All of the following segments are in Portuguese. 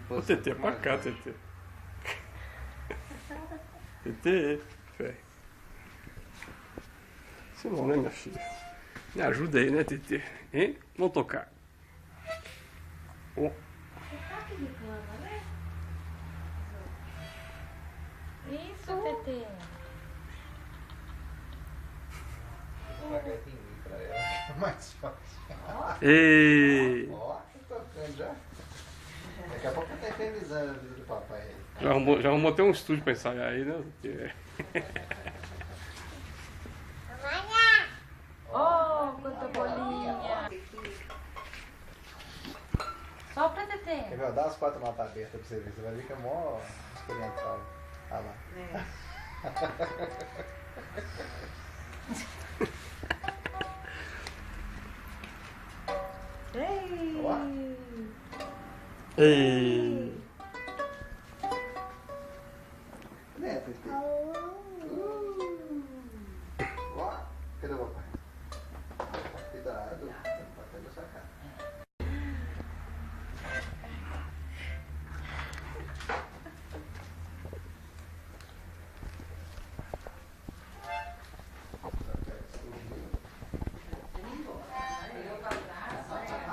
Ô, Tetê, pra cá, Tetê. Tetê, velho. Isso não, né, minha filha? Me ajuda aí, né, Tetê? Hein? Vamos tocar. Ó. Você tá aqui de cama, né? Isso, Tetê. Pra ela. Mais fácil. Ei! Ó, tô tocando já. Daqui a pouco tá infernizando a vida do papai aí. Já arrumou até um estúdio pra ensaiar aí, né? Porque... Oh, quanta bolinha. Sopra, Tetê. Quer ver? Dá as quatro matas abertas pra você ver. Você vai ver que é mó experimental. Olha lá. Ei. Ó. Ei! Né, Tetê? Ó. Cadê o papai? Cuidado. O papai da sua cara.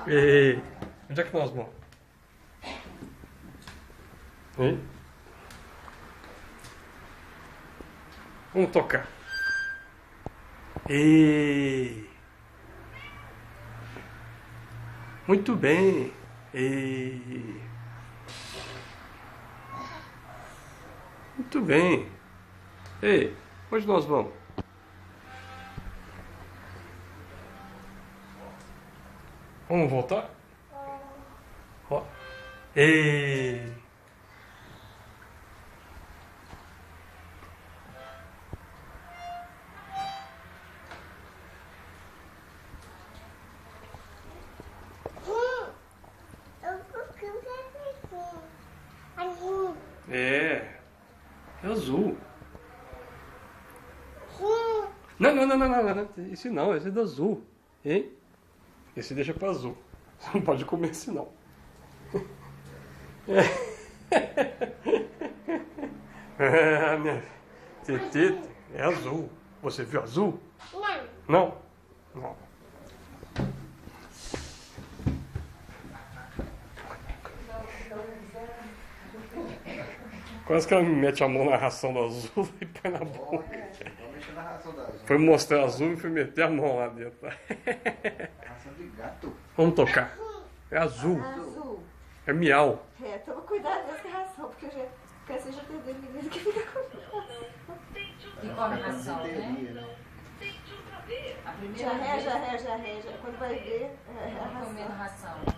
Ei! Onde é que nós vamos? Hein? Vamos tocar. Ei! Muito bem. Ei! Muito bem. Ei, onde nós vamos? Vamos voltar? Ó. Ei! É. É azul. Não. Esse não, esse é do azul. Hein? Esse deixa para azul. Você não pode comer esse não. É, minha Tetê é azul. Você viu azul? Não. Não. Quase que ela me mete a mão na ração do azul e põe na boca. Vamos mexer na ração da azul. Foi mostrar azul e foi meter a mão lá dentro. Ração de gato. Vamos tocar. É azul. Azul. É miau. É, toma cuidado nessa ração, porque eu já cansei de atender menino que fica com ração. Que come ração, né? A primeira vez Já ré. Quando vai ver, é a comendo ração. ração.